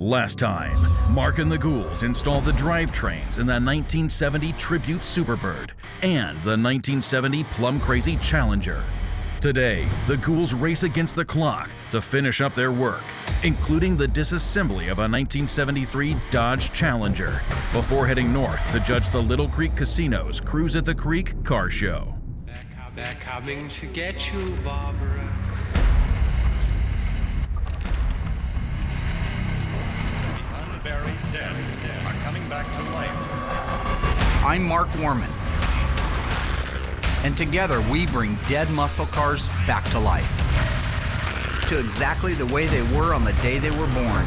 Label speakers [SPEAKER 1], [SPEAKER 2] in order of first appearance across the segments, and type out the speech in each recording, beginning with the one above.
[SPEAKER 1] Last time, Mark and the Ghouls installed the drivetrains in the 1970 Tribute Superbird and the 1970 Plum Crazy Challenger. Today, the Ghouls race against the clock to finish up their work, including the disassembly of a 1973 Dodge Challenger, before heading north to judge the Little Creek Casino's Cruise at the Creek car show.
[SPEAKER 2] They're coming to get you, Barbara.
[SPEAKER 3] Unburied dead are coming back to life.
[SPEAKER 4] I'm Mark Warman, and together we bring dead muscle cars back to life, to exactly the way they were on the day they were born.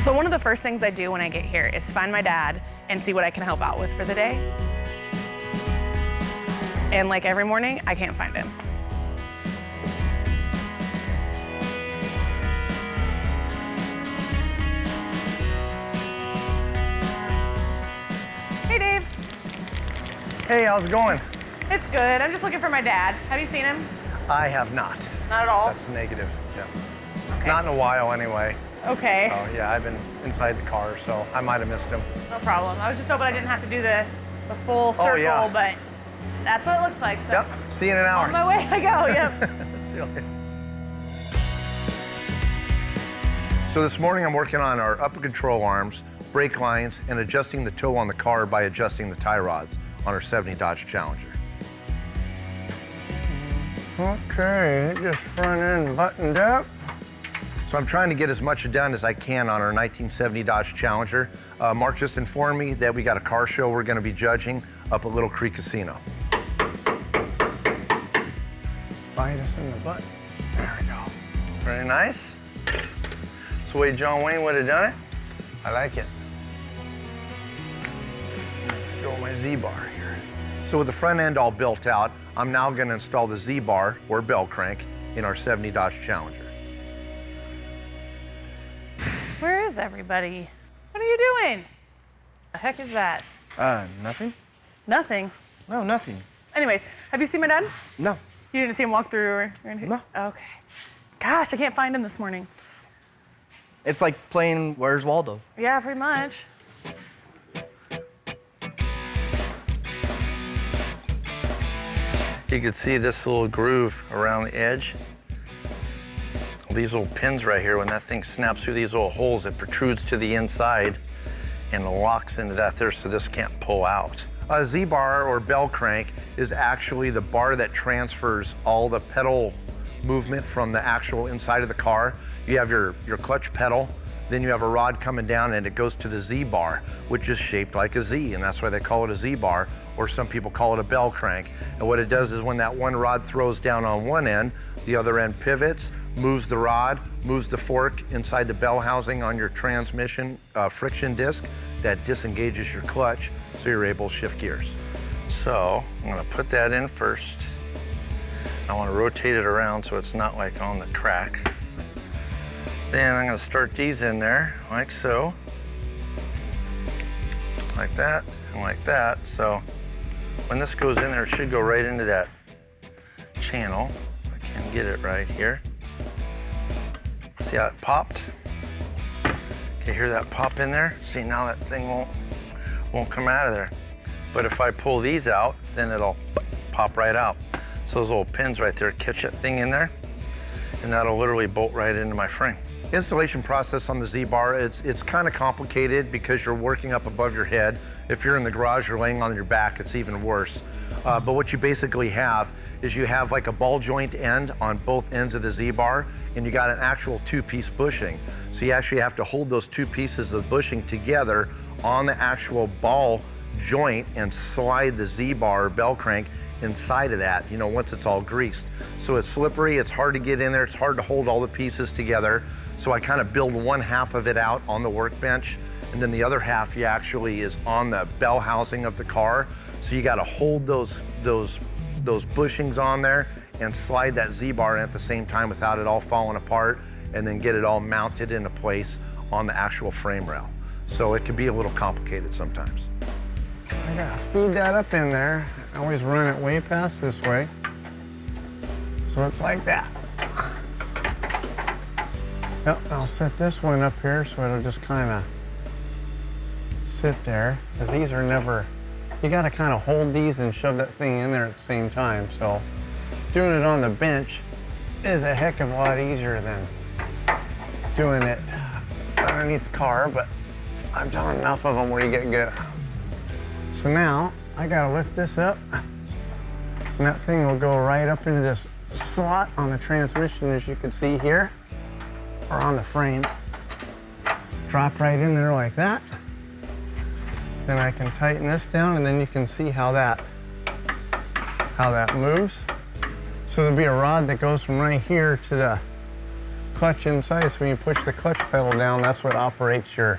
[SPEAKER 5] So one of the first things I do when I get here is find my dad and see what I can help out with for the day. And like every morning, I can't find him. Hey, Dave.
[SPEAKER 6] Hey, how's it going?
[SPEAKER 5] It's good. I'm just looking for my dad. Have you seen him?
[SPEAKER 6] I have not.
[SPEAKER 5] Not at all?
[SPEAKER 6] That's negative, yeah.
[SPEAKER 5] Okay.
[SPEAKER 6] Not in a while, anyway.
[SPEAKER 5] Okay.
[SPEAKER 6] So, yeah, I've been inside the car, so I might have missed him.
[SPEAKER 5] No problem. I was just hoping I didn't have to do the full circle,
[SPEAKER 6] yeah.
[SPEAKER 5] but that's what it looks like. So
[SPEAKER 6] Yep, see you in an hour.
[SPEAKER 5] on my way I go, yep.
[SPEAKER 6] See you later. So this morning I'm working on our upper control arms, brake lines, and adjusting the toe on the car by adjusting the tie rods on our 70 Dodge Challenger. Okay, just front end buttoned up. So I'm trying to get as much done as I can on our 1970 Dodge Challenger. Mark just informed me that we got a car show we're gonna be judging up at Little Creek Casino. Bite us in the butt. There we go. Very nice. That's the way John Wayne would have done it. I like it. Go with my Z-bar here. So with the front end all built out, I'm now gonna install the Z-bar, or bell crank, in our 70 Dodge Challenger.
[SPEAKER 5] Where is everybody? What are you doing? The heck is that?
[SPEAKER 6] Nothing?
[SPEAKER 5] Nothing.
[SPEAKER 6] No, nothing.
[SPEAKER 5] Anyways, have you seen my dad?
[SPEAKER 6] No.
[SPEAKER 5] You didn't see him walk through or anything?
[SPEAKER 6] No.
[SPEAKER 5] Okay. Gosh, I can't find him this morning.
[SPEAKER 7] It's like playing Where's Waldo?
[SPEAKER 5] Yeah, pretty much.
[SPEAKER 6] You can see this little groove around the edge. These little pins right here, when that thing snaps through these little holes, it protrudes to the inside and locks into that there, so this can't pull out. A Z-bar, or bell crank, is actually the bar that transfers all the pedal movement from the actual inside of the car. You have your clutch pedal, then you have a rod coming down and it goes to the Z-bar, which is shaped like a Z, and that's why they call it a Z-bar, or some people call it a bell crank. And what it does is when that one rod throws down on one end, the other end pivots, moves the rod, moves the fork inside the bell housing on your transmission friction disc that disengages your clutch, so you're able to shift gears. So I'm gonna put that in first. I wanna rotate it around so it's not like on the crack. Then I'm gonna start these in there, like so. Like that, and like that. So when this goes in there, it should go right into that channel. I can get it right here. See how it popped? Okay, hear that pop in there? See, now that thing won't come out of there. But if I pull these out, then it'll pop right out. So those little pins right there catch that thing in there, and that'll literally bolt right into my frame. Installation process on the Z-bar, it's kind of complicated because you're working up above your head. If you're in the garage or laying on your back, it's even worse. But what you basically have is you have like a ball joint end on both ends of the Z-bar, and you got an actual two-piece bushing. So you actually have to hold those two pieces of bushing together on the actual ball joint and slide the Z-bar bell crank inside of that, once it's all greased. So it's slippery, it's hard to get in there, it's hard to hold all the pieces together. So I kind of build one half of it out on the workbench, and then the other half actually is on the bell housing of the car. So you got to hold those bushings on there and slide that Z-bar in at the same time without it all falling apart, and then get it all mounted into place on the actual frame rail. So it can be a little complicated sometimes.
[SPEAKER 8] I gotta feed that up in there. I always run it way past this way. So it's like that. Yep, I'll set this one up here so it'll just kind of sit there, because these are never, you gotta kind of hold these and shove that thing in there at the same time. So doing it on the bench is a heck of a lot easier than doing it underneath the car, but I've done enough of them where you get good. So now I gotta lift this up, and that thing will go right up into this slot on the transmission, as you can see here, or on the frame. Drop right in there like that. Then I can tighten this down, and then you can see how that moves. So there'll be a rod that goes from right here to the clutch inside. So when you push the clutch pedal down, that's what operates your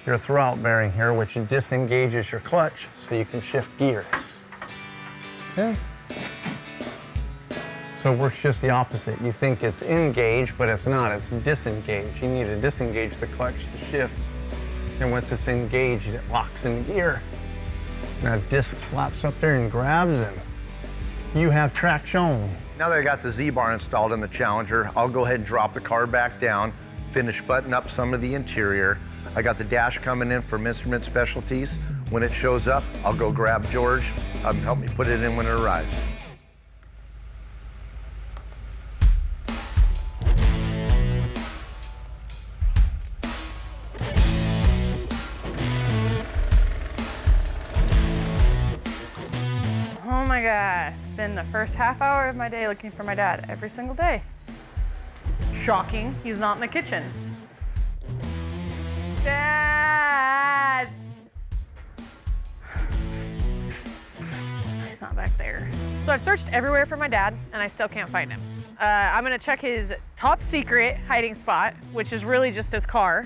[SPEAKER 8] throwout bearing here, which disengages your clutch so you can shift gears. Okay. So it works just the opposite. You think it's engaged, but it's not, it's disengaged. You need to disengage the clutch to shift. And once it's engaged, it locks in gear. Now disc slaps up there and grabs, and you have traction.
[SPEAKER 6] Now that I got the Z-bar installed in the Challenger, I'll go ahead and drop the car back down, finish buttoning up some of the interior. I got the dash coming in from Instrument Specialties. When it shows up, I'll go grab George, help me put it in when it arrives.
[SPEAKER 5] Oh my gosh, spend the first half hour of my day looking for my dad every single day. Shocking, he's not in the kitchen. Dad! He's not back there. So I've searched everywhere for my dad, and I still can't find him. I'm gonna check his top secret hiding spot, which is really just his car.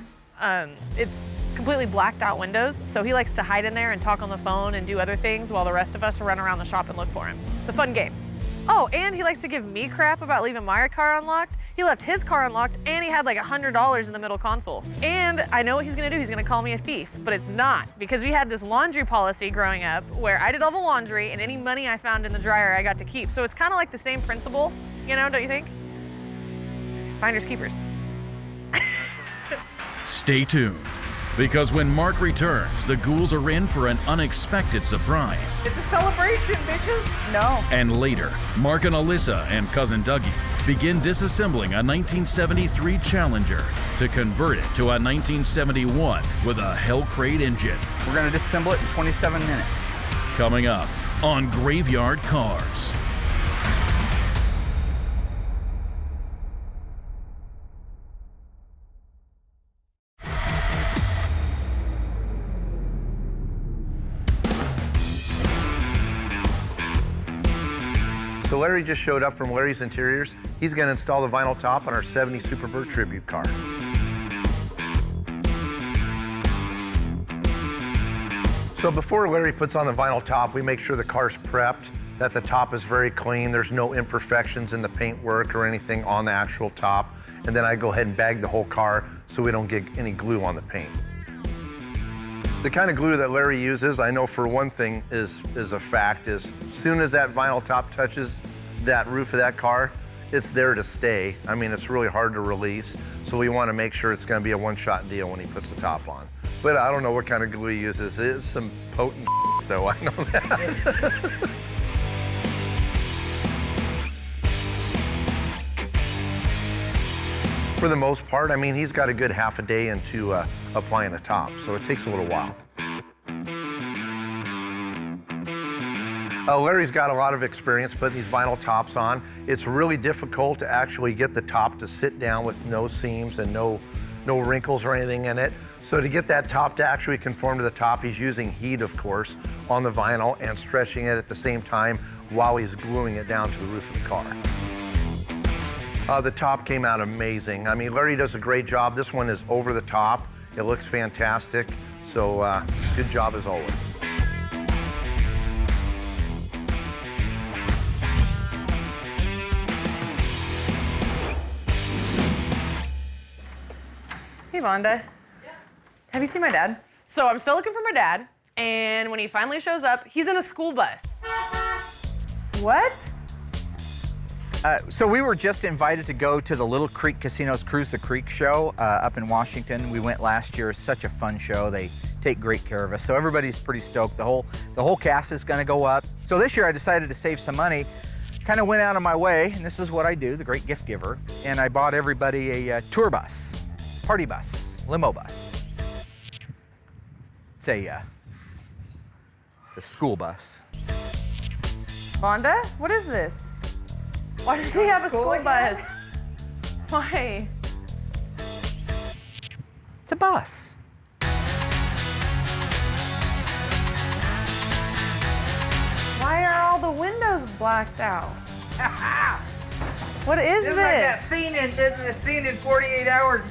[SPEAKER 5] It's completely blacked out windows, so he likes to hide in there and talk on the phone and do other things while the rest of us run around the shop and look for him. It's a fun game. Oh, and he likes to give me crap about leaving my car unlocked. He left his car unlocked, and he had like $100 in the middle console. And I know what he's gonna do, he's gonna call me a thief, but it's not, because we had this laundry policy growing up where I did all the laundry, and any money I found in the dryer I got to keep. So it's kind of like the same principle, you know, don't you think? Finders keepers.
[SPEAKER 1] Stay tuned, because when Mark returns, the ghouls are in for an unexpected surprise.
[SPEAKER 9] It's a celebration, bitches!
[SPEAKER 5] No.
[SPEAKER 1] And later, Mark and Alyssa and cousin Dougie begin disassembling a 1973 Challenger to convert it to a 1971 with a Hellcrate engine.
[SPEAKER 7] We're gonna disassemble it in 27 minutes.
[SPEAKER 1] Coming up on Graveyard Carz.
[SPEAKER 6] So Larry just showed up from Larry's Interiors. He's gonna install the vinyl top on our 70 Superbird Tribute car. So before Larry puts on the vinyl top, we make sure the car's prepped, that the top is very clean, there's no imperfections in the paintwork or anything on the actual top. And then I go ahead and bag the whole car so we don't get any glue on the paint. The kind of glue that Larry uses, I know for one thing is a fact, is as soon as that vinyl top touches that roof of that car, it's there to stay. I mean, it's really hard to release, so we want to make sure it's going to be a one-shot deal when he puts the top on. But I don't know what kind of glue he uses. It's some potent though, I know that. For the most part, I mean, he's got a good half a day into applying the top, so it takes a little while. Larry's got a lot of experience putting these vinyl tops on. It's really difficult to actually get the top to sit down with no seams and no wrinkles or anything in it. So to get that top to actually conform to the top, he's using heat, of course, on the vinyl and stretching it at the same time while he's gluing it down to the roof of the car. The top came out amazing. I mean, Larry does a great job. This one is over the top. It looks fantastic. So good job as always.
[SPEAKER 5] Hey, Vonda. Yeah. Have you seen my dad? So I'm still looking for my dad, and when he finally shows up, he's in a school bus. What?
[SPEAKER 7] So we were just invited to go to the Little Creek Casinos Cruise the Creek show up in Washington. We went last year. It's such a fun show. They take great care of us. So everybody's pretty stoked. The whole cast is going to go up. So this year I decided to save some money. Kind of went out of my way, and this is what I do, the great gift giver. And I bought everybody a tour bus, party bus, limo bus. It's a school bus.
[SPEAKER 5] Vonda, what is this? Why does he have a school bus? Why?
[SPEAKER 7] It's a bus.
[SPEAKER 5] Why are all the windows blacked out? What is this?
[SPEAKER 7] Like that scene in 48 Hours.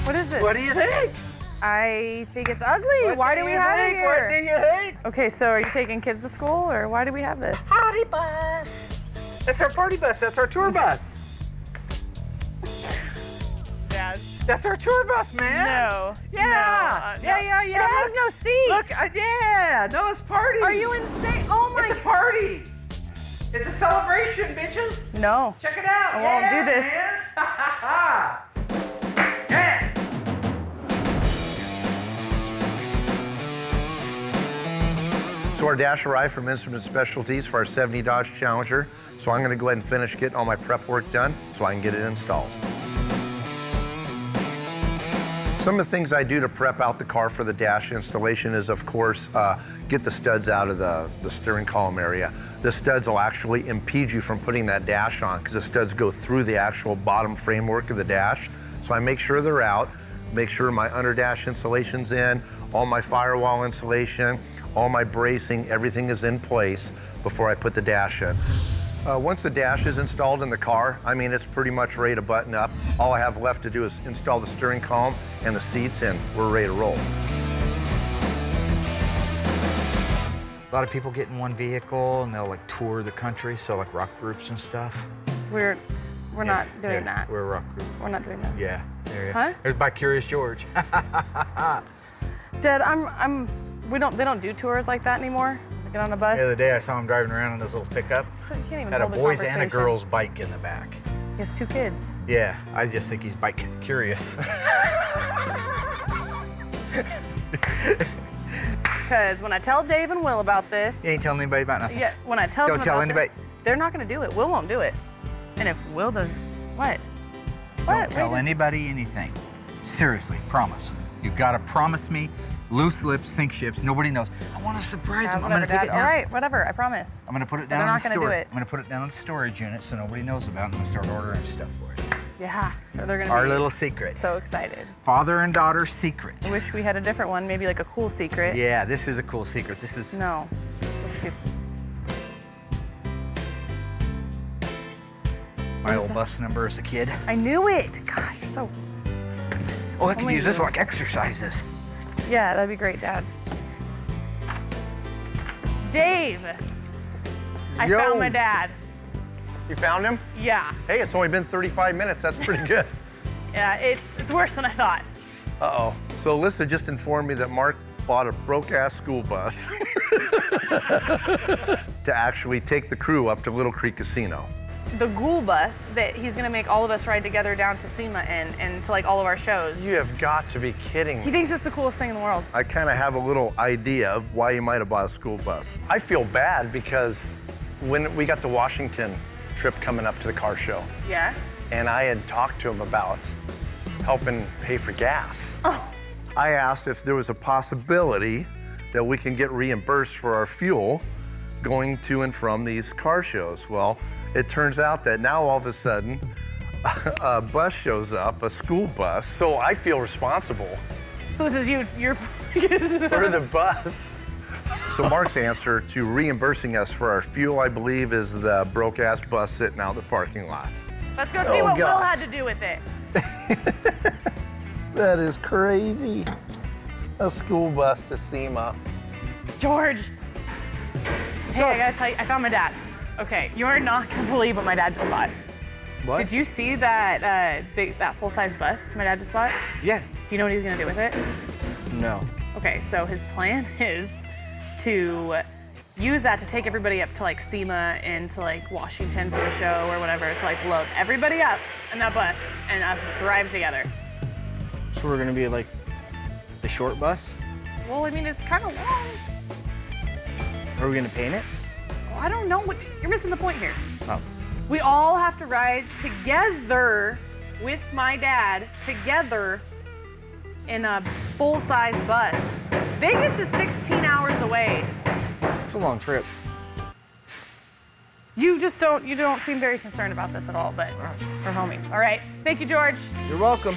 [SPEAKER 5] What is this?
[SPEAKER 7] What do you think?
[SPEAKER 5] I think it's ugly. Why do we have it here?
[SPEAKER 7] What do you think?
[SPEAKER 5] Okay, so are you taking kids to school, or why do we have this?
[SPEAKER 7] Party bus. That's our party bus. That's our tour bus.
[SPEAKER 5] Dad.
[SPEAKER 7] That's our tour bus, man.
[SPEAKER 5] No.
[SPEAKER 7] Yeah.
[SPEAKER 5] No,
[SPEAKER 7] Yeah.
[SPEAKER 5] It has no seats.
[SPEAKER 7] Look, yeah. No, it's party.
[SPEAKER 5] Are you insane? Oh my.
[SPEAKER 7] It's a party. It's a celebration, bitches.
[SPEAKER 5] No.
[SPEAKER 7] Check it out.
[SPEAKER 5] I won't do this.
[SPEAKER 7] Yeah.
[SPEAKER 6] So our dash arrived from Instrument Specialties for our 70 Dodge Challenger. So I'm gonna go ahead and finish getting all my prep work done so I can get it installed. Some of the things I do to prep out the car for the dash installation is, of course, get the studs out of the steering column area. The studs will actually impede you from putting that dash on because the studs go through the actual bottom framework of the dash. So I make sure they're out, make sure my under dash insulation's in, all my firewall insulation, all my bracing, everything is in place before I put the dash in. Once the dash is installed in the car, I mean, it's pretty much ready to button up. All I have left to do is install the steering column and the seats, and we're ready to roll.
[SPEAKER 7] A lot of people get in one vehicle and they'll like tour the country, so like rock groups and stuff.
[SPEAKER 5] We're not doing that.
[SPEAKER 7] We're a rock group.
[SPEAKER 5] We're not doing that.
[SPEAKER 7] Yeah. There you
[SPEAKER 5] Huh?
[SPEAKER 7] There's by Curious George.
[SPEAKER 5] Dad, they don't do tours like that anymore. They get on a bus.
[SPEAKER 7] The other day I saw him driving around in this little pickup.
[SPEAKER 5] So you can't even
[SPEAKER 7] Had a
[SPEAKER 5] hold a
[SPEAKER 7] boys and a
[SPEAKER 5] conversation.
[SPEAKER 7] girl's bike in the back.
[SPEAKER 5] He has 2 kids.
[SPEAKER 7] Yeah, I just think he's bike curious.
[SPEAKER 5] Because when I tell Dave and Will about this,
[SPEAKER 7] You ain't telling anybody about nothing.
[SPEAKER 5] yeah, when I tell them
[SPEAKER 7] Don't tell
[SPEAKER 5] about
[SPEAKER 7] anybody.
[SPEAKER 5] they're not going to do it. Will won't do it. And if Will does, what?
[SPEAKER 7] Don't tell anybody anything. Seriously, promise. You gotta promise me. Loose lips, sink ships. Nobody knows. I want to surprise them. I'm
[SPEAKER 5] Whatever,
[SPEAKER 7] gonna take
[SPEAKER 5] Dad.
[SPEAKER 7] it down.
[SPEAKER 5] All right, whatever. I promise.
[SPEAKER 7] I'm gonna put it
[SPEAKER 5] They're
[SPEAKER 7] down
[SPEAKER 5] not
[SPEAKER 7] in the
[SPEAKER 5] gonna do
[SPEAKER 7] storage.
[SPEAKER 5] it.
[SPEAKER 7] I'm gonna put it down in the storage unit so nobody knows about it. I'm gonna start ordering stuff for it.
[SPEAKER 5] Yeah. So they're going to
[SPEAKER 7] Our
[SPEAKER 5] be
[SPEAKER 7] little secret.
[SPEAKER 5] so excited.
[SPEAKER 7] Father and daughter secret.
[SPEAKER 5] I wish we had a different one, maybe like a cool secret.
[SPEAKER 7] Yeah, this is a cool secret. This is.
[SPEAKER 5] No. So stupid.
[SPEAKER 7] My old bus number as a kid.
[SPEAKER 5] I knew it. God, you're so.
[SPEAKER 7] Oh, I can
[SPEAKER 5] my
[SPEAKER 7] use this
[SPEAKER 5] God.
[SPEAKER 7] like exercises.
[SPEAKER 5] Yeah, that'd be great, Dad. Dave, I
[SPEAKER 6] Yo.
[SPEAKER 5] found my dad.
[SPEAKER 6] You found him?
[SPEAKER 5] Yeah,
[SPEAKER 6] Hey, it's only been 35 minutes. That's pretty good.
[SPEAKER 5] yeah, it's worse than I thought.
[SPEAKER 6] Uh-oh. So Alyssa just informed me that Mark bought a broke-ass school bus to actually take the crew up to Little Creek Casino.
[SPEAKER 5] The ghoul bus that he's gonna make all of us ride together down to SEMA and to like all of our shows.
[SPEAKER 6] You have got to be kidding
[SPEAKER 5] He
[SPEAKER 6] me.
[SPEAKER 5] thinks it's the coolest thing in the world.
[SPEAKER 6] I kind of have a little idea of why you might have bought a school bus. I feel bad because when we got the Washington trip coming up to the car show,
[SPEAKER 5] Yeah?
[SPEAKER 6] and I had talked to him about helping pay for gas.
[SPEAKER 5] Oh.
[SPEAKER 6] I asked if there was a possibility that we can get reimbursed for our fuel going to and from these car shows. Well, it turns out that now all of a sudden, a bus shows up, a school bus. So I feel responsible
[SPEAKER 5] So this is you're
[SPEAKER 6] for the bus. So Mark's answer to reimbursing us for our fuel, I believe, is the broke-ass bus sitting out in the parking lot.
[SPEAKER 5] Let's go see what Will had to do with it.
[SPEAKER 6] That is crazy. A school bus to SEMA.
[SPEAKER 5] George. Hey, I gotta tell you, I found my dad. Okay, you're not gonna believe what my dad just bought.
[SPEAKER 7] What?
[SPEAKER 5] Did you see that that full-size bus my dad just bought?
[SPEAKER 7] Yeah.
[SPEAKER 5] Do you know what he's gonna do with it?
[SPEAKER 7] No.
[SPEAKER 5] Okay, so his plan is to use that to take everybody up to like SEMA and to like Washington for the show or whatever, to like load everybody up in that bus and us drive together.
[SPEAKER 7] So we're gonna be like the short bus?
[SPEAKER 5] Well, I mean, it's kind of long.
[SPEAKER 7] Are we gonna paint it?
[SPEAKER 5] Oh, I don't know. You're missing the point here.
[SPEAKER 7] Oh.
[SPEAKER 5] We all have to ride together with my dad, together in a full-size bus. Vegas is 16 hours away.
[SPEAKER 7] It's a long trip.
[SPEAKER 5] You don't seem very concerned about this at all, but we're homies. All right, thank you, George.
[SPEAKER 7] You're welcome.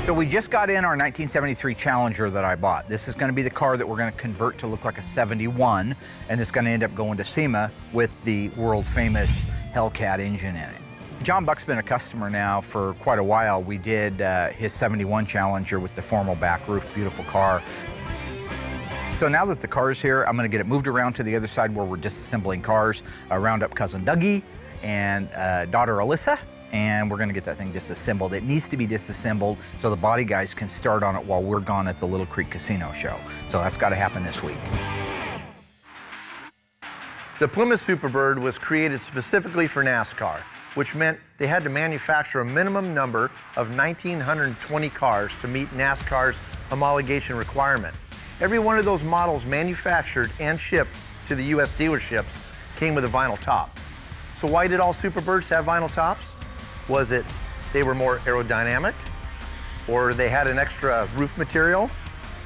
[SPEAKER 7] So we just got in our 1973 Challenger that I bought. This is gonna be the car that we're gonna convert to look like a 71, and it's gonna end up going to SEMA with the world famous Hellcat engine in it. John Buck's been a customer now for quite a while. We did his 71 Challenger with the formal back roof, beautiful car. So now that the car's here, I'm gonna get it moved around to the other side where we're disassembling cars, round up cousin Dougie and daughter Alyssa, and we're gonna get that thing disassembled. It needs to be disassembled so the body guys can start on it while we're gone at the Little Creek Casino show. So that's gotta happen this week.
[SPEAKER 6] The Plymouth Superbird was created specifically for NASCAR, which meant they had to manufacture a minimum number of 1,920 cars to meet NASCAR's homologation requirement. Every one of those models manufactured and shipped to the US dealerships came with a vinyl top. So why did all Superbirds have vinyl tops? Was it they were more aerodynamic, or they had an extra roof material,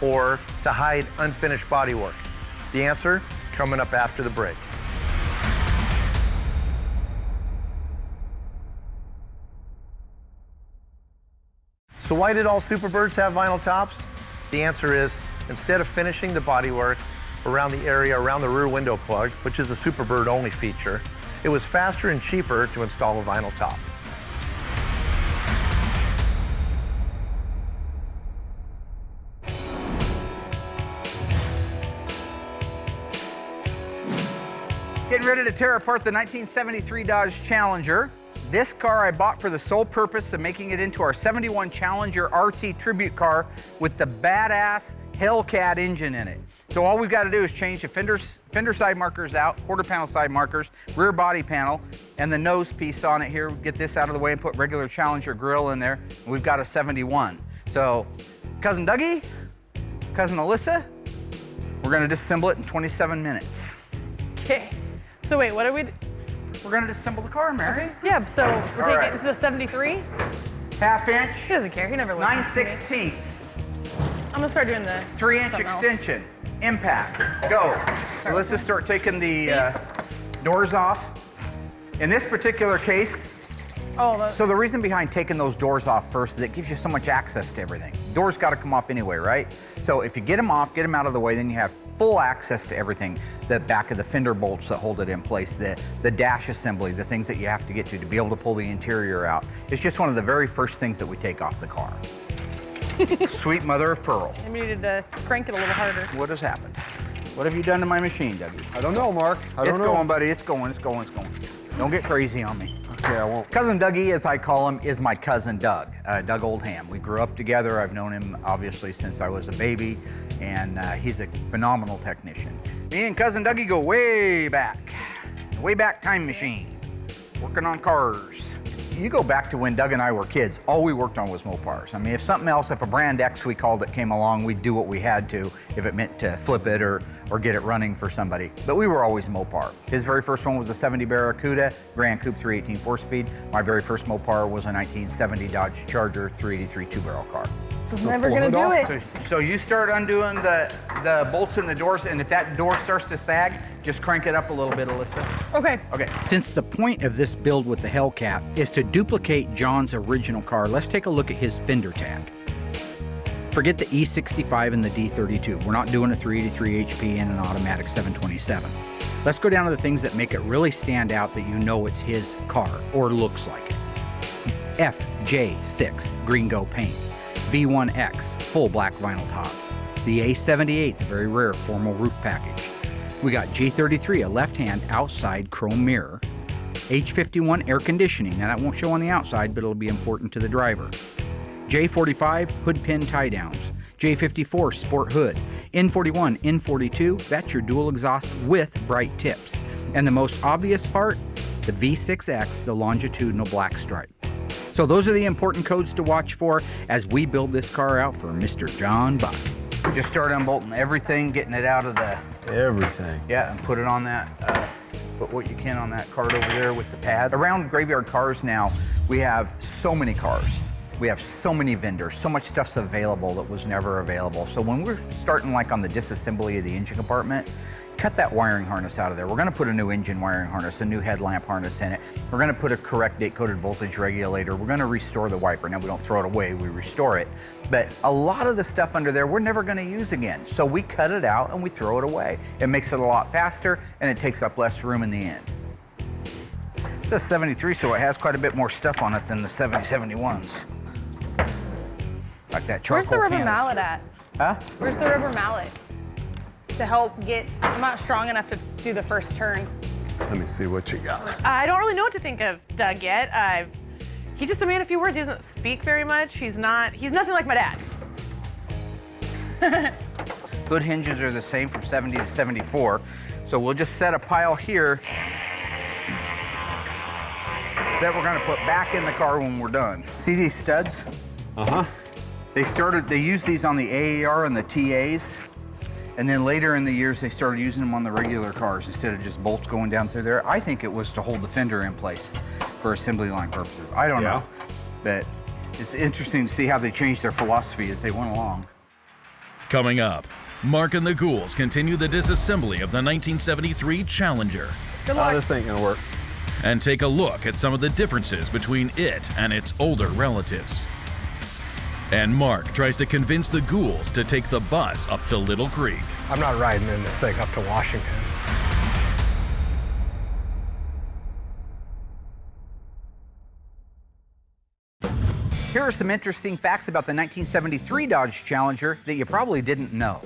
[SPEAKER 6] or to hide unfinished bodywork? The answer coming up after the break. So why did all Superbirds have vinyl tops? The answer is, instead of finishing the bodywork around the area around the rear window plug, which is a Superbird only feature, it was faster and cheaper to install a vinyl top.
[SPEAKER 7] Getting ready to tear apart the 1973 Dodge Challenger. This car I bought for the sole purpose of making it into our 71 Challenger RT tribute car with the badass Hellcat engine in it. So all we've got to do is change the fender side markers out, quarter panel side markers, rear body panel, and the nose piece on it here. Get this out of the way and put regular Challenger grille in there. And we've got a 71. So cousin Dougie, cousin Alyssa, we're gonna disassemble it in 27 minutes.
[SPEAKER 5] Okay. So wait, what do we do?
[SPEAKER 7] We're gonna disassemble the car, Mary.
[SPEAKER 5] Yeah, so we're taking,
[SPEAKER 7] right.
[SPEAKER 5] this is a 73?
[SPEAKER 7] Half inch.
[SPEAKER 5] He doesn't care, he never listens
[SPEAKER 7] 9/16.
[SPEAKER 5] I'm gonna start doing the
[SPEAKER 7] 3-inch
[SPEAKER 5] something else.
[SPEAKER 7] extension. Impact. Go. So let's just start taking the doors off. In this particular case, so the reason behind taking those doors off first is it gives you so much access to everything. Doors got to come off anyway, right? So if you get them off, get them out of the way, then you have full access to everything. The back of the fender bolts that hold it in place, the dash assembly, the things that you have to get to be able to pull the interior out. It's just one of the very first things that we take off the car. Sweet mother of pearl.
[SPEAKER 5] I needed to crank it a little harder.
[SPEAKER 7] What has happened? What have you done to my machine, Dougie?
[SPEAKER 8] I don't know, Mark. I don't know.
[SPEAKER 7] It's going, buddy. It's going, it's going, it's going. Don't get crazy on me.
[SPEAKER 8] Okay, I won't.
[SPEAKER 7] Cousin Dougie, as I call him, is my cousin Doug, Doug Oldham. We grew up together. I've known him, obviously, since I was a baby, and he's a phenomenal technician. Me and cousin Dougie go way back time machine, working on cars. You go back to when Doug and I were kids, all we worked on was Mopars. I mean, if something else, if a brand X we called it came along, we'd do what we had to if it meant to flip it or get it running for somebody. But we were always Mopar. His very first one was a 70 Barracuda, Grand Coupe 318 4-speed. My very first Mopar was a 1970 Dodge Charger 383 two-barrel car.
[SPEAKER 5] So never gonna do it.
[SPEAKER 7] So you start undoing the bolts in the doors, and if that door starts to sag, just crank it up a little bit, Alyssa.
[SPEAKER 5] Okay.
[SPEAKER 7] Okay. Since the point of this build with the Hellcat is to duplicate John's original car, let's take a look at his fender tag. Forget the E65 and the D32. We're not doing a 383 HP and an automatic 727. Let's go down to the things that make it really stand out that you know it's his car or looks like it. FJ6 green go paint, V1X full black vinyl top, the A78, the very rare formal roof package. We got J33, a left-hand outside chrome mirror, H51 air conditioning. Now that won't show on the outside, but it'll be important to the driver. J45 hood pin tie downs, J54 sport hood, N41, N42, that's your dual exhaust with bright tips. And the most obvious part, the V6X, the longitudinal black stripe. So those are the important codes to watch for as we build this car out for Mr. John Buck. Just start unbolting everything, getting it out of the...
[SPEAKER 10] Everything.
[SPEAKER 7] Yeah, and put it on that, put what you can on that cart over there with the pads. Around Graveyard Cars now, we have so many cars. We have so many vendors, so much stuff's available that was never available. So when we're starting like on the disassembly of the engine compartment, cut that wiring harness out of there. We're gonna put a new engine wiring harness, a new headlamp harness in it. We're gonna put a correct date-coded voltage regulator. We're gonna restore the wiper. Now we don't throw it away, we restore it. But a lot of the stuff under there, we're never gonna use again. So we cut it out and we throw it away. It makes it a lot faster and it takes up less room in the end. It's a 73, so it has quite a bit more stuff on it than the 7071s. Like that charcoal
[SPEAKER 5] Where's the rubber
[SPEAKER 7] canister.
[SPEAKER 5] mallet at?
[SPEAKER 7] Huh?
[SPEAKER 5] Where's the rubber mallet? To help get, I'm not strong enough to do the first turn.
[SPEAKER 10] Let me see what you got.
[SPEAKER 5] I don't really know what to think of Doug yet. He's just a man of few words. He doesn't speak very much. He's nothing like my dad.
[SPEAKER 7] Hood hinges are the same from 70 to 74. So we'll just set a pile here that we're gonna put back in the car when we're done. See these studs?
[SPEAKER 10] Uh-huh.
[SPEAKER 7] They used these on the AAR and the TAs. And then later in the years, they started using them on the regular cars instead of just bolts going down through there. I think it was to hold the fender in place for assembly line purposes. I don't know, but it's interesting to see how they changed their philosophy as they went along.
[SPEAKER 1] Coming up, Mark and the Ghouls continue the disassembly of the 1973 Challenger
[SPEAKER 5] Good luck.
[SPEAKER 10] This ain't gonna work.
[SPEAKER 1] and take a look at some of the differences between it and its older relatives. And Mark tries to convince the Ghouls to take the bus up to Little Creek.
[SPEAKER 10] I'm not riding in this thing up to Washington.
[SPEAKER 7] Here are some interesting facts about the 1973 Dodge Challenger that you probably didn't know.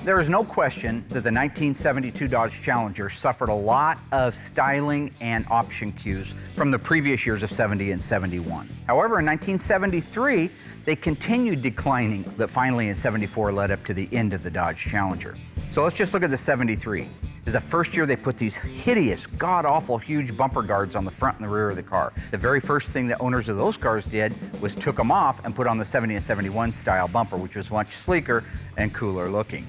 [SPEAKER 7] There is no question that the 1972 Dodge Challenger suffered a lot of styling and option cues from the previous years of 70 and 71. However, in 1973, they continued declining, that finally in 74 led up to the end of the Dodge Challenger. So let's just look at the 73. It's the first year they put these hideous, god-awful, huge bumper guards on the front and the rear of the car. The very first thing that owners of those cars did was took them off and put on the 70 and 71 style bumper, which was much sleeker and cooler looking.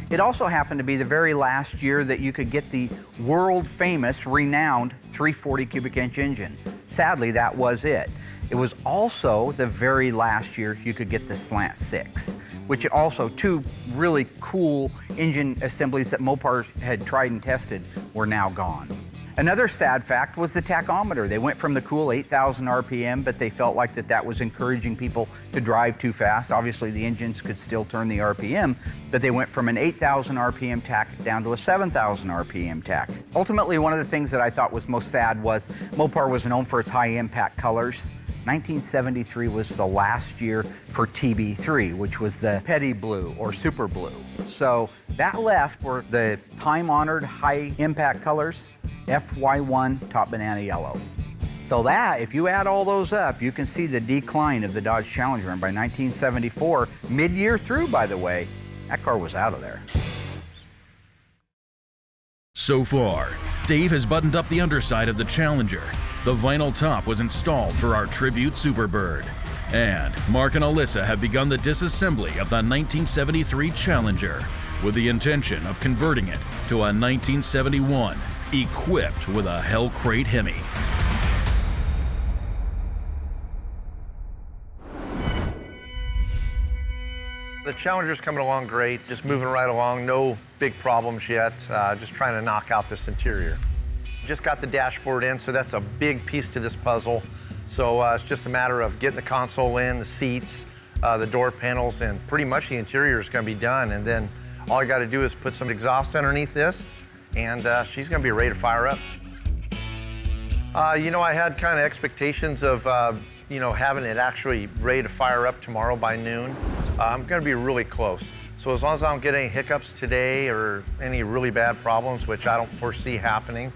[SPEAKER 7] It also happened to be the very last year that you could get the world-famous, renowned 340 cubic inch engine. Sadly, that was it. It was also the very last year you could get the Slant 6, which also two really cool engine assemblies that Mopar had tried and tested were now gone. Another sad fact was the tachometer. They went from the cool 8,000 RPM, but they felt like that was encouraging people to drive too fast. Obviously, the engines could still turn the RPM, but they went from an 8,000 RPM tack down to a 7,000 RPM tack. Ultimately, one of the things that I thought was most sad was Mopar was known for its high impact colors. 1973 was the last year for TB3, which was the petty blue or super blue. So that left for the time-honored high impact colors, FY1 top banana yellow. So that, if you add all those up, you can see the decline of the Dodge Challenger. And by 1974, mid-year through, by the way, that car was out of there.
[SPEAKER 1] So far, Dave has buttoned up the underside of the Challenger. The vinyl top was installed for our Tribute Superbird. And Mark and Alyssa have begun the disassembly of the 1973 Challenger with the intention of converting it to a 1971 equipped with a Hell Crate Hemi.
[SPEAKER 6] The Challenger's coming along great, just moving right along, no big problems yet, just trying to knock out this interior. Just got the dashboard in, so that's a big piece to this puzzle. So it's just a matter of getting the console in, the seats, the door panels, and pretty much the interior is going to be done. And then all I got to do is put some exhaust underneath this, and she's going to be ready to fire up. You know, I had kind of expectations of, you know, having it actually ready to fire up tomorrow by noon. I'm going to be really close. So as long as I don't get any hiccups today or any really bad problems, which I don't foresee happening,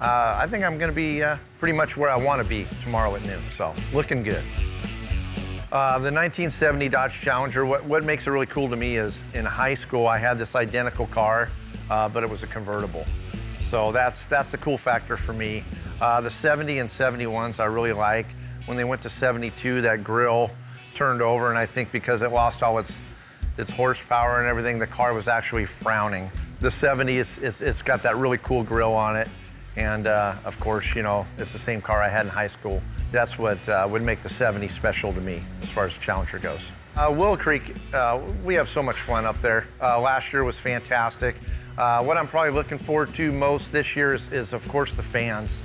[SPEAKER 6] I think I'm going to be pretty much where I want to be tomorrow at noon. So looking good. The 1970 Dodge Challenger, what makes it really cool to me is in high school I had this identical car, but it was a convertible. So that's the cool factor for me. The 70 and 71s I really like. When they went to 72, that grill turned over, and I think because it lost all its horsepower and everything, the car was actually frowning. The 70, it's got that really cool grill on it, and of course, you know, it's the same car I had in high school. That's what would make the 70 special to me as far as the Challenger goes. Willow Creek, we have so much fun up there. Last year was fantastic. What I'm probably looking forward to most this year is of course, the fans.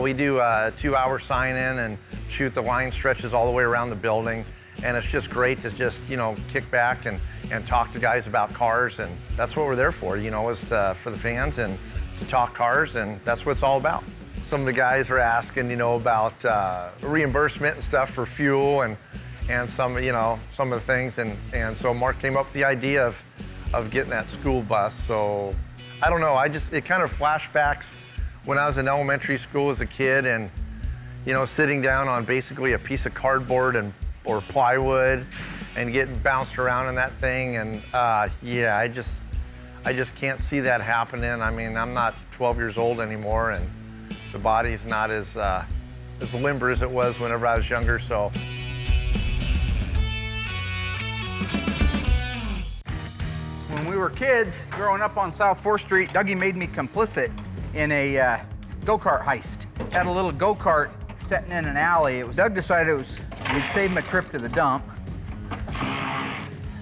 [SPEAKER 6] We do a 2-hour sign-in and shoot the line stretches all the way around the building. And it's just great to just, you know, kick back and talk to guys about cars. And that's what we're there for, you know, is for the fans and to talk cars. And that's what it's all about. Some of the guys are asking, you know, about reimbursement and stuff for fuel and some, you know, some of the things. And so Mark came up with the idea of getting that school bus. So I don't know, it kind of flashbacks when I was in elementary school as a kid and, you know, sitting down on basically a piece of cardboard or plywood and getting bounced around in that thing. And yeah, I just can't see that happening. I mean, I'm not 12 years old anymore and the body's not as limber as it was whenever I was younger, so.
[SPEAKER 7] When we were kids, growing up on South 4th Street, Dougie made me complicit in a go-kart heist. Had a little go-kart sitting in an alley. Doug decided we'd save him a trip to the dump.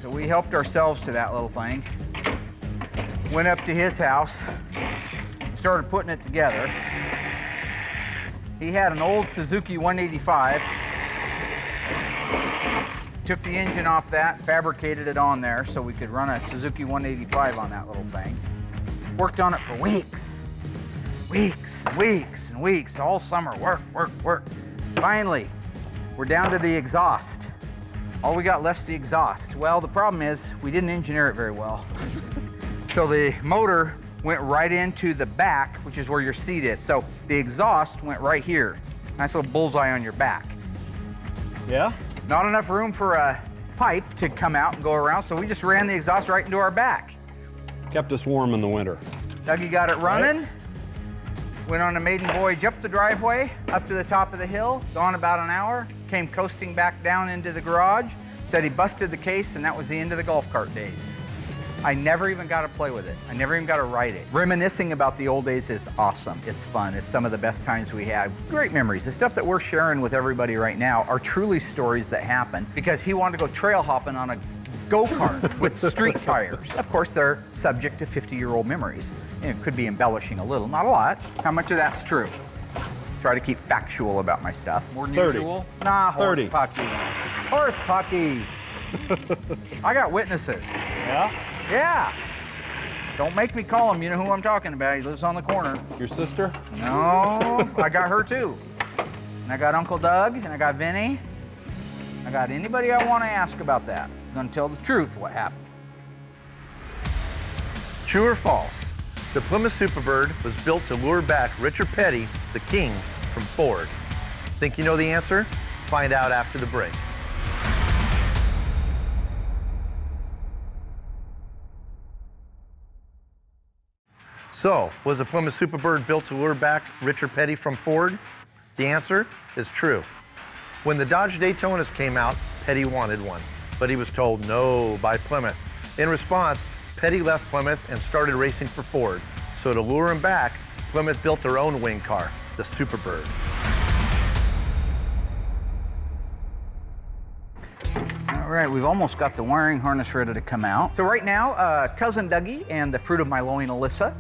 [SPEAKER 7] So we helped ourselves to that little thing. Went up to his house, started putting it together. He had an old Suzuki 185. Took the engine off that, fabricated it on there so we could run a Suzuki 185 on that little thing. Worked on it for weeks. Weeks and weeks and weeks, all summer, work. Finally, we're down to the exhaust. All we got left's the exhaust. Well, the problem is we didn't engineer it very well. So the motor went right into the back, which is where your seat is. So the exhaust went right here. Nice little bullseye on your back.
[SPEAKER 10] Yeah?
[SPEAKER 7] Not enough room for a pipe to come out and go around, so we just ran the exhaust right into our back.
[SPEAKER 10] Kept us warm in the winter.
[SPEAKER 7] Dougie got it running. Went on a maiden voyage up the driveway, up to the top of the hill, gone about an hour, came coasting back down into the garage, said he busted the case, and that was the end of the golf cart days. I never even got to play with it. I never even got to ride it. Reminiscing about the old days is awesome. It's fun. It's some of the best times we had. Great memories. The stuff that we're sharing with everybody right now are truly stories that happen because he wanted to go trail hopping on a go-kart with street tires. Of course, they're subject to 50-year-old memories. And it could be embellishing a little, not a lot. How much of that's true? Try to keep factual about my stuff. More than
[SPEAKER 10] 30.
[SPEAKER 7] usual? Nah,
[SPEAKER 10] 30.
[SPEAKER 7] Horse pucky. I got witnesses.
[SPEAKER 10] Yeah?
[SPEAKER 7] Yeah. Don't make me call him. You know who I'm talking about. He lives on the corner.
[SPEAKER 10] Your sister?
[SPEAKER 7] No, I got her too. And I got Uncle Doug, and I got Vinny. I got anybody I want to ask about that. I'm going to tell the truth what happened.
[SPEAKER 6] True or false? The Plymouth Superbird was built to lure back Richard Petty, the king, from Ford. Think you know the answer? Find out after the break. So, was the Plymouth Superbird built to lure back Richard Petty from Ford? The answer is true. When the Dodge Daytonas came out, Petty wanted one, but he was told no by Plymouth. In response, Petty left Plymouth and started racing for Ford. So to lure him back, Plymouth built their own wing car, the Superbird.
[SPEAKER 7] All right, we've almost got the wiring harness ready to come out. So right now, cousin Dougie and the fruit of my loin, Alyssa,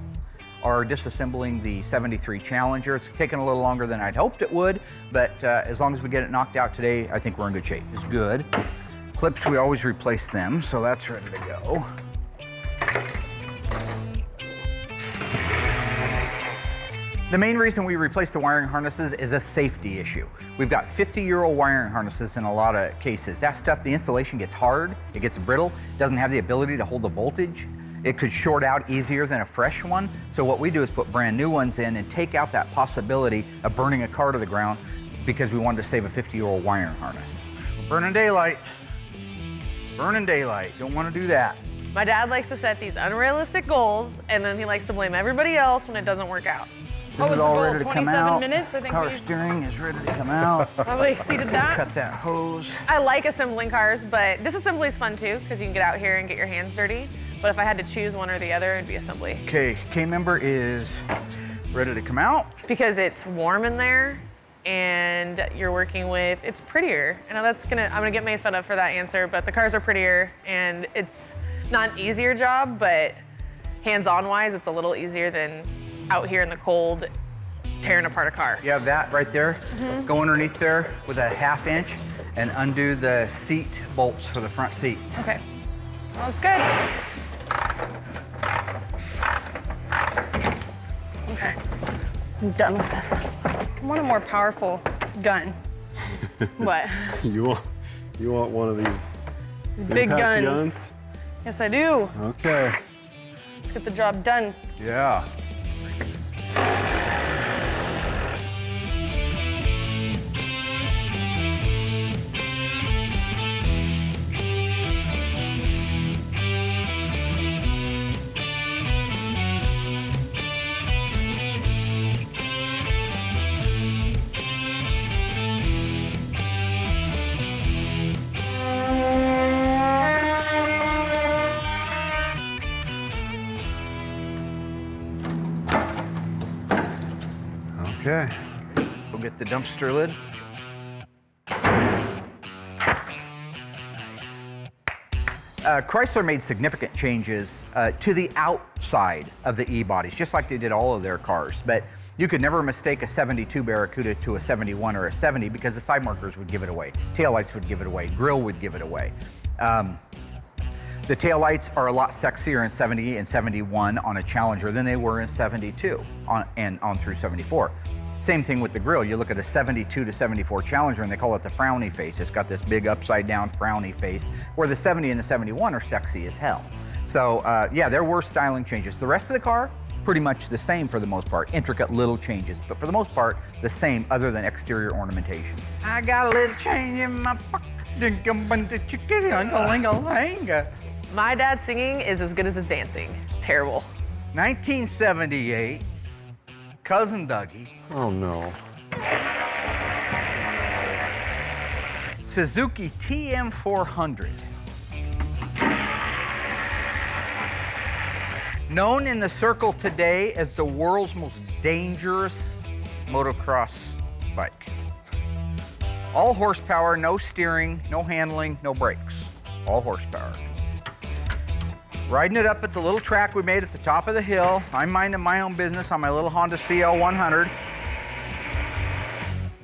[SPEAKER 7] are disassembling the 73 Challenger. It's taken a little longer than I'd hoped it would, but as long as we get it knocked out today, I think we're in good shape. It's good. Clips, we always replace them, so that's ready to go. The main reason we replace the wiring harnesses is a safety issue. We've got 50-year-old wiring harnesses in a lot of cases. That stuff, the installation gets hard, it gets brittle, doesn't have the ability to hold the voltage. It could short out easier than a fresh one. So what we do is put brand new ones in and take out that possibility of burning a car to the ground because we wanted to save a 50-year-old wiring harness. Burning daylight. Burning daylight. Don't want to do that.
[SPEAKER 5] My dad likes to set these unrealistic goals, and then he likes to blame everybody else when it doesn't work out.
[SPEAKER 7] This is all ready to come out.
[SPEAKER 5] 27 minutes, I think.
[SPEAKER 7] Power steering is ready to come out.
[SPEAKER 5] Probably exceeded that.
[SPEAKER 7] Cut that hose.
[SPEAKER 5] I like assembling cars, but disassembly is fun too, because you can get out here and get your hands dirty. But if I had to choose one or the other, it'd be assembly.
[SPEAKER 7] Okay, K-member is ready to come out.
[SPEAKER 5] Because it's warm in there, and you're working with, it's prettier. I know I'm gonna get made fun of for that answer, but the cars are prettier, and it's not an easier job, but hands-on wise, it's a little easier than out here in the cold, tearing apart a car.
[SPEAKER 7] You have that right there. Go underneath there with a 1/2 inch and undo the seat bolts for the front seats.
[SPEAKER 5] Okay, well, it's good. Okay, I'm done with this. I want a more powerful gun. What?
[SPEAKER 10] You want one of these
[SPEAKER 5] Big
[SPEAKER 10] impact
[SPEAKER 5] guns. Yes, I do.
[SPEAKER 10] Okay.
[SPEAKER 5] Let's get the job done.
[SPEAKER 7] Yeah.
[SPEAKER 10] Okay.
[SPEAKER 7] We'll get the dumpster lid. Chrysler made significant changes to the outside of the E-bodies, just like they did all of their cars. But you could never mistake a 72 Barracuda to a 71 or a 70 because the side markers would give it away. Taillights would give it away. Grille would give it away. The taillights are a lot sexier in 70 and 71 on a Challenger than they were in 72 on through 74. Same thing with the grille. You look at a 72 to 74 Challenger and they call it the frowny face. It's got this big upside down frowny face, where the 70 and the 71 are sexy as hell. So yeah, there were styling changes. The rest of the car, pretty much the same for the most part. Intricate little changes, but for the most part, the same other than exterior ornamentation. I got a little change in my pocket.
[SPEAKER 5] My dad's singing is as good as his dancing. Terrible.
[SPEAKER 7] 1978, Cousin Dougie.
[SPEAKER 10] Oh no.
[SPEAKER 7] Suzuki TM400. Known in the circle today as the world's most dangerous motocross bike. All horsepower, no steering, no handling, no brakes. All horsepower. Riding it up at the little track we made at the top of the hill. I'm minding my own business on my little Honda CL100,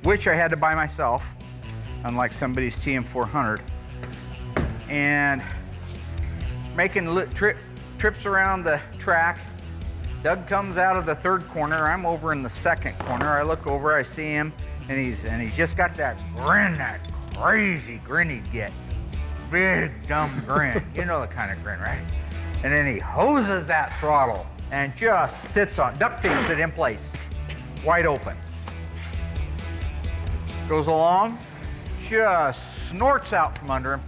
[SPEAKER 7] which I had to buy myself, unlike somebody's TM400. And making trips around the track. Doug comes out of the third corner. I'm over in the second corner. I look over, I see him, and he's just got that grin, that crazy grin he'd get. Big, dumb grin. You know the kind of grin, right? And then he hoses that throttle and just sits on, duct tapes it in place, wide open. Goes along, just snorts out from under him,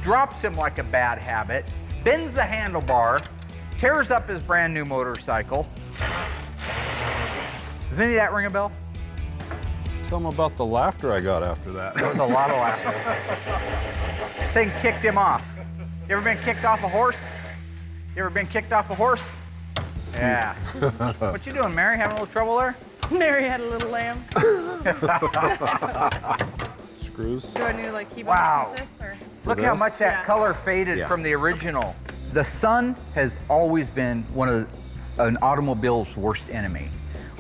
[SPEAKER 7] drops him like a bad habit, bends the handlebar, tears up his brand new motorcycle. Does any of that ring a bell?
[SPEAKER 10] Tell them about the laughter I got after that.
[SPEAKER 7] There was a lot of laughter. Thing kicked him off. You ever been kicked off a horse? You ever been kicked off a horse? Yeah. What you doing, Mary? Having a little trouble there?
[SPEAKER 5] Mary had a little lamb.
[SPEAKER 10] Screws.
[SPEAKER 5] Do I need to like keep
[SPEAKER 7] Wow.
[SPEAKER 5] on this or?
[SPEAKER 7] Look how much that color faded from the original. The sun has always been an automobile's worst enemy.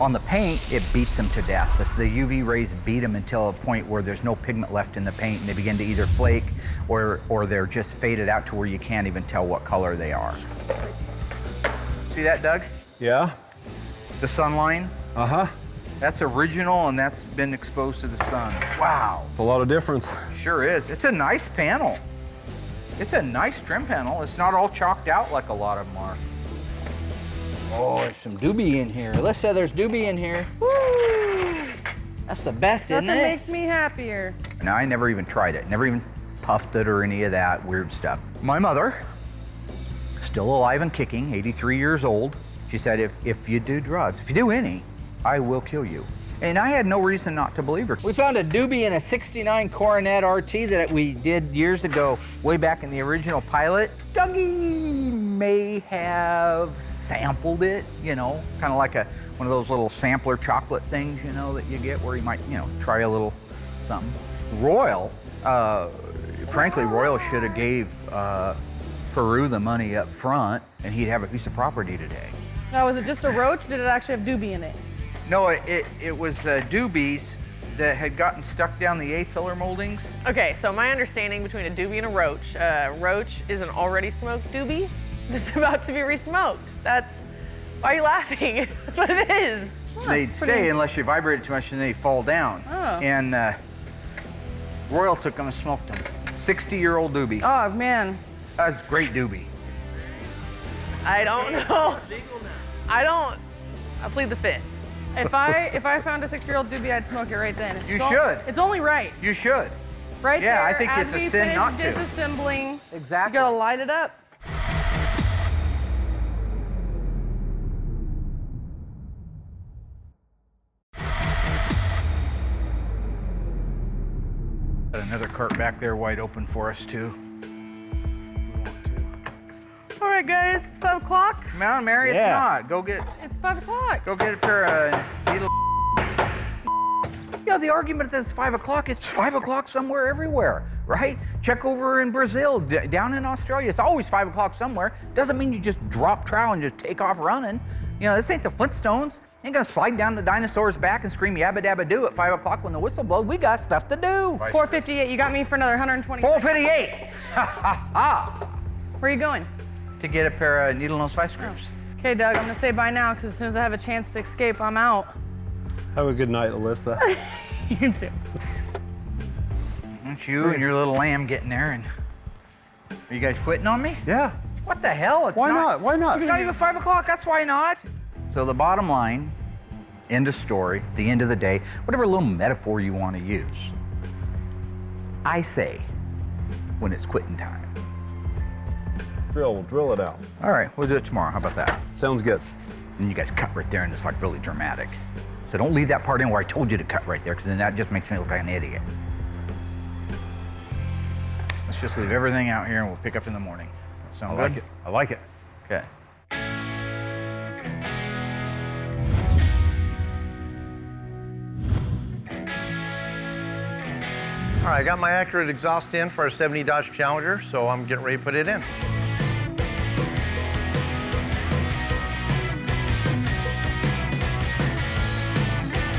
[SPEAKER 7] On the paint, it beats them to death. The UV rays beat them until a point where there's no pigment left in the paint, and they begin to either flake or they're just faded out to where you can't even tell what color they are. See that, Doug?
[SPEAKER 10] Yeah?
[SPEAKER 7] The sun line?
[SPEAKER 10] Uh-huh.
[SPEAKER 7] That's original, and that's been exposed to the sun. Wow.
[SPEAKER 10] It's a lot of difference.
[SPEAKER 7] Sure is. It's a nice panel. It's a nice trim panel. It's not all chalked out like a lot of them are. Oh, there's some doobie in here. Alyssa, there's doobie in here. Woo! That's the best, isn't it?
[SPEAKER 9] Nothing makes me happier.
[SPEAKER 7] Now, I never even tried it. Never even puffed it or any of that weird stuff. My mother, still alive and kicking, 83 years old, she said, if you do drugs, if you do any, I will kill you. And I had no reason not to believe her. We found a doobie in a 69 Coronet RT that we did years ago, way back in the original pilot. Dougie may have sampled it, you know, kind of like one of those little sampler chocolate things, you know, that you get where you might, you know, try a little something. Royal, frankly, Royal should have gave Peru the money up front, and he'd have a piece of property today.
[SPEAKER 9] Now, was it just a roach? Did it actually have doobie in it?
[SPEAKER 7] No, it was doobies that had gotten stuck down the A-pillar moldings.
[SPEAKER 5] Okay, so my understanding between a doobie and a roach is an already smoked doobie that's about to be resmoked. Why are you laughing? That's what it is.
[SPEAKER 7] They'd stay unless you vibrate it too much and they fall down.
[SPEAKER 9] Oh.
[SPEAKER 7] And Royal took them and smoked them. 60-year-old doobie.
[SPEAKER 9] Oh, man.
[SPEAKER 7] That's a great doobie.
[SPEAKER 5] I don't know. I plead the fifth.
[SPEAKER 9] If I found a 6-year-old doobie, I'd smoke it right then.
[SPEAKER 7] You should.
[SPEAKER 9] It's only right.
[SPEAKER 7] You should.
[SPEAKER 9] Right
[SPEAKER 7] Yeah,
[SPEAKER 9] there.
[SPEAKER 7] I think
[SPEAKER 9] as
[SPEAKER 7] it's a
[SPEAKER 9] we
[SPEAKER 7] sin
[SPEAKER 9] finish
[SPEAKER 7] not to.
[SPEAKER 9] disassembling.
[SPEAKER 7] Exactly.
[SPEAKER 9] You gotta light it up.
[SPEAKER 7] Got another cart back there wide open for us too.
[SPEAKER 9] All right, guys, it's 5 o'clock.
[SPEAKER 7] Come on, Mary, it's not. Go get
[SPEAKER 9] It's 5 o'clock.
[SPEAKER 7] a pair of needle. You know, the argument that it's 5 o'clock, it's 5 o'clock somewhere everywhere, right? Check over in Brazil, down in Australia, it's always 5 o'clock somewhere. Doesn't mean you just drop trowel and just take off running. You know, this ain't the Flintstones. You ain't gonna slide down the dinosaur's back and scream yabba dabba doo at 5 o'clock when the whistle blows. We got stuff to do.
[SPEAKER 9] 4:58. You got me for another 120.
[SPEAKER 7] 4:58.
[SPEAKER 9] Where are you going?
[SPEAKER 7] To get a pair of needle nose vice grips.
[SPEAKER 9] Okay, Doug, I'm gonna say bye now because as soon as I have a chance to escape, I'm out.
[SPEAKER 10] Have a good night, Alyssa.
[SPEAKER 9] You too.
[SPEAKER 7] Aren't you and your little lamb getting there? And are you guys quitting on me?
[SPEAKER 10] Yeah.
[SPEAKER 7] What the hell? It's
[SPEAKER 10] Why not? Why not?
[SPEAKER 7] It's not even 5 o'clock. That's why not. So the bottom line, end of story, the end of the day, whatever little metaphor you want to use. I say when it's quitting time.
[SPEAKER 10] We'll drill it out.
[SPEAKER 7] All right, we'll do it tomorrow. How about that?
[SPEAKER 10] Sounds good.
[SPEAKER 7] And you guys cut right there, and it's like really dramatic. So don't leave that part in where I told you to cut right there, because then that just makes me look like an idiot. Let's just leave everything out here, and we'll pick up in the morning. Sound good?
[SPEAKER 10] like it. I like it.
[SPEAKER 7] Okay.
[SPEAKER 6] All right, I got my accurate exhaust in for our 70 Dodge Challenger, so I'm getting ready to put it in.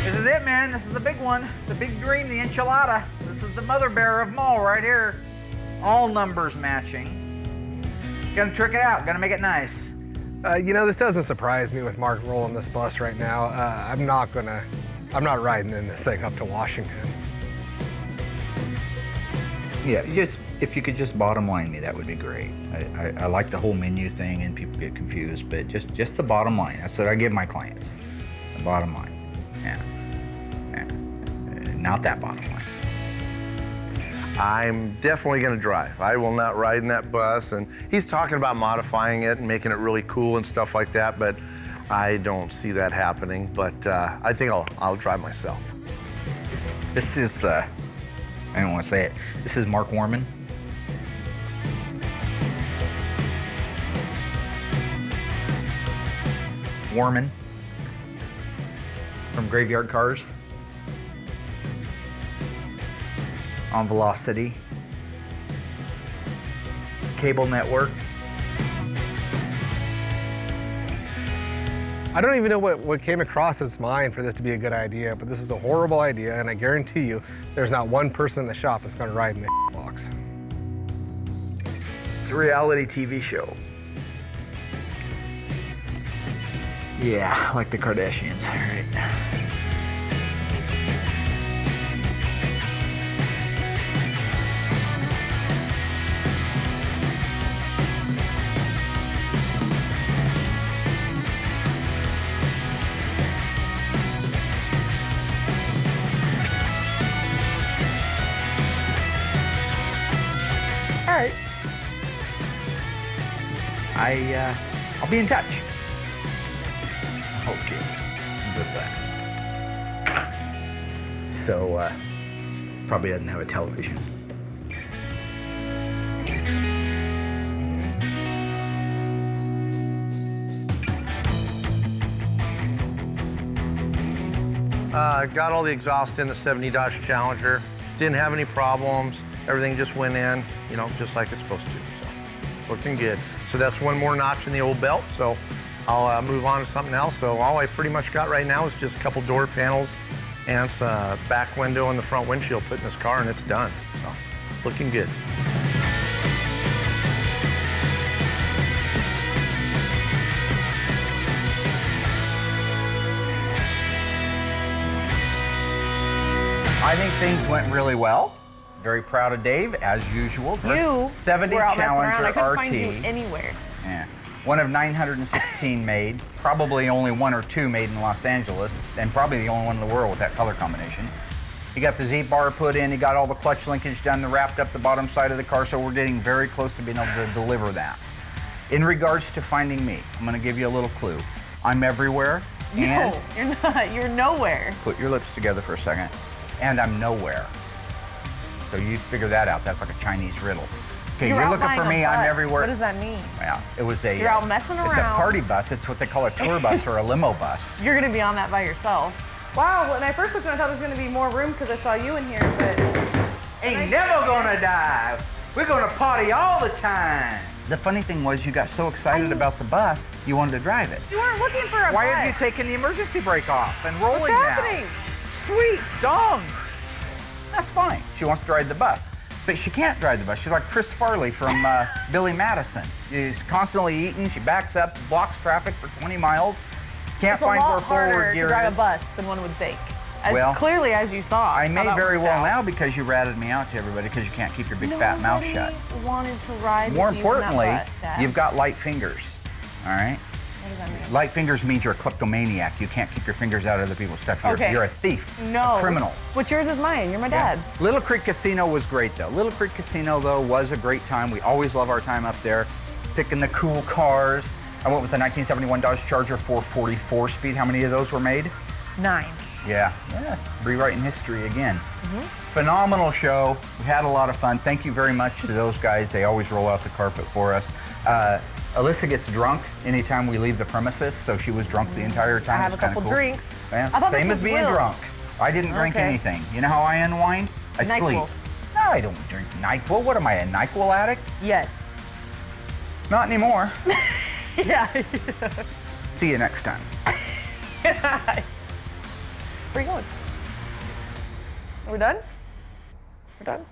[SPEAKER 7] This is it, man. This is the big one. The big dream, the enchilada. This is the mother bear of them all right here. All numbers matching. Gonna trick it out. Gonna make it nice.
[SPEAKER 11] You know, this doesn't surprise me with Mark rolling this bus right now. I'm not riding in this thing up to Washington.
[SPEAKER 7] Yeah, if you could just bottom line me, that would be great. I like the whole menu thing and people get confused, but just the bottom line. That's what I give my clients. The bottom line. Yeah. Not that bottom line.
[SPEAKER 6] I'm definitely going to drive. I will not ride in that bus. And he's talking about modifying it and making it really cool and stuff like that, but I don't see that happening. But I think I'll drive myself.
[SPEAKER 7] This is, I don't want to say it. This is Mark Warman. Warman from Graveyard Carz. On Velocity. Cable network.
[SPEAKER 11] I don't even know what came across his mind for this to be a good idea, but this is a horrible idea, and I guarantee you there's not one person in the shop that's gonna ride in the box.
[SPEAKER 7] It's a reality TV show. Yeah, like the Kardashians, right? All right. I'll be in touch. Okay, goodbye. So, probably doesn't have a television.
[SPEAKER 6] Got all the exhaust in the 70 Dodge Challenger. Didn't have any problems. Everything just went in, you know, just like it's supposed to. So, looking good. So that's one more notch in the old belt. So I'll move on to something else. So all I pretty much got right now is just a couple door panels and a back window and the front windshield put in this car, and it's done. So looking good.
[SPEAKER 7] I think things went really well. Very proud of Dave, as usual.
[SPEAKER 5] You
[SPEAKER 7] 70
[SPEAKER 5] were out messing
[SPEAKER 7] Challenger
[SPEAKER 5] around. I couldn't
[SPEAKER 7] RT.
[SPEAKER 5] find you anywhere.
[SPEAKER 7] Yeah. One of 916 made, probably only one or two made in Los Angeles, and probably the only one in the world with that color combination. You got the Z-bar put in, you got all the clutch linkage done, wrapped up the bottom side of the car, so we're getting very close to being able to deliver that. In regards to finding me, I'm gonna give you a little clue. I'm everywhere, and...
[SPEAKER 5] No, you're not. You're nowhere.
[SPEAKER 7] Put your lips together for a second. And I'm nowhere. So you figure that out. That's like a Chinese riddle. Okay, you're
[SPEAKER 5] out
[SPEAKER 7] looking
[SPEAKER 5] buying
[SPEAKER 7] for
[SPEAKER 5] a
[SPEAKER 7] me, I'm
[SPEAKER 5] bus.
[SPEAKER 7] everywhere.
[SPEAKER 5] What does that mean?
[SPEAKER 7] Well, it was a...
[SPEAKER 5] You're out messing
[SPEAKER 7] It's a
[SPEAKER 5] around.
[SPEAKER 7] party bus. It's what they call a tour bus or a limo bus.
[SPEAKER 5] You're gonna be on that by yourself.
[SPEAKER 9] Wow, when I first looked, I thought there was gonna be more room because I saw you in here, but
[SPEAKER 7] Ain't never gonna die. We're gonna party all the time. The funny thing was you got so excited about the bus, you wanted to drive it.
[SPEAKER 9] you weren't looking for a
[SPEAKER 7] Why
[SPEAKER 9] bus.
[SPEAKER 7] have you taken the emergency brake off and rolling
[SPEAKER 9] What's
[SPEAKER 7] now?
[SPEAKER 9] happening?
[SPEAKER 7] Sweet dong. That's fine. She wants to ride the bus. But she can't drive the bus. She's like Chris Farley from Billy Madison. She's constantly eating. She backs up, blocks traffic for 20 miles. Can't
[SPEAKER 5] It's
[SPEAKER 7] find
[SPEAKER 5] a
[SPEAKER 7] where
[SPEAKER 5] lot
[SPEAKER 7] forward
[SPEAKER 5] harder
[SPEAKER 7] gear
[SPEAKER 5] to drive
[SPEAKER 7] is.
[SPEAKER 5] a bus than one would think. As
[SPEAKER 7] Well,
[SPEAKER 5] clearly as you saw.
[SPEAKER 7] I
[SPEAKER 5] how
[SPEAKER 7] may
[SPEAKER 5] that
[SPEAKER 7] very
[SPEAKER 5] worked
[SPEAKER 7] well
[SPEAKER 5] out.
[SPEAKER 7] now because you ratted me out to everybody because you can't keep your big fat mouth shut.
[SPEAKER 5] Nobody wanted to ride
[SPEAKER 7] More
[SPEAKER 5] with you in that
[SPEAKER 7] importantly,
[SPEAKER 5] bus, Dad.
[SPEAKER 7] you've got light fingers. All right?
[SPEAKER 5] What does that mean?
[SPEAKER 7] Light fingers means you're a kleptomaniac. You can't keep your fingers out of other people's stuff. You're,
[SPEAKER 5] Okay.
[SPEAKER 7] you're a thief.
[SPEAKER 5] No.
[SPEAKER 7] A criminal.
[SPEAKER 5] What's yours is mine. You're my dad.
[SPEAKER 7] Little Creek Casino was great though. Little Creek Casino though was a great time. We always love our time up there, picking the cool cars. I went with the 1971 Dodge Charger 444 speed. How many of those were made?
[SPEAKER 5] 9.
[SPEAKER 7] Yeah, rewriting history again. Phenomenal show. We had a lot of fun. Thank you very much to those guys. They always roll out the carpet for us. Alyssa gets drunk anytime we leave the premises, so she was drunk the entire time.
[SPEAKER 5] I have a
[SPEAKER 7] It's kinda
[SPEAKER 5] couple
[SPEAKER 7] cool.
[SPEAKER 5] drinks.
[SPEAKER 7] Yeah,
[SPEAKER 5] I thought
[SPEAKER 7] same
[SPEAKER 5] this
[SPEAKER 7] as
[SPEAKER 5] was
[SPEAKER 7] being
[SPEAKER 5] Will.
[SPEAKER 7] drunk. I didn't drink
[SPEAKER 5] Okay.
[SPEAKER 7] anything. You know how I unwind? I
[SPEAKER 5] NyQuil.
[SPEAKER 7] sleep. No, I don't drink NyQuil. What am I, a NyQuil addict?
[SPEAKER 5] Yes.
[SPEAKER 7] Not anymore.
[SPEAKER 5] Yeah.
[SPEAKER 7] See you next time.
[SPEAKER 5] Where are you going? Are we done? We're done?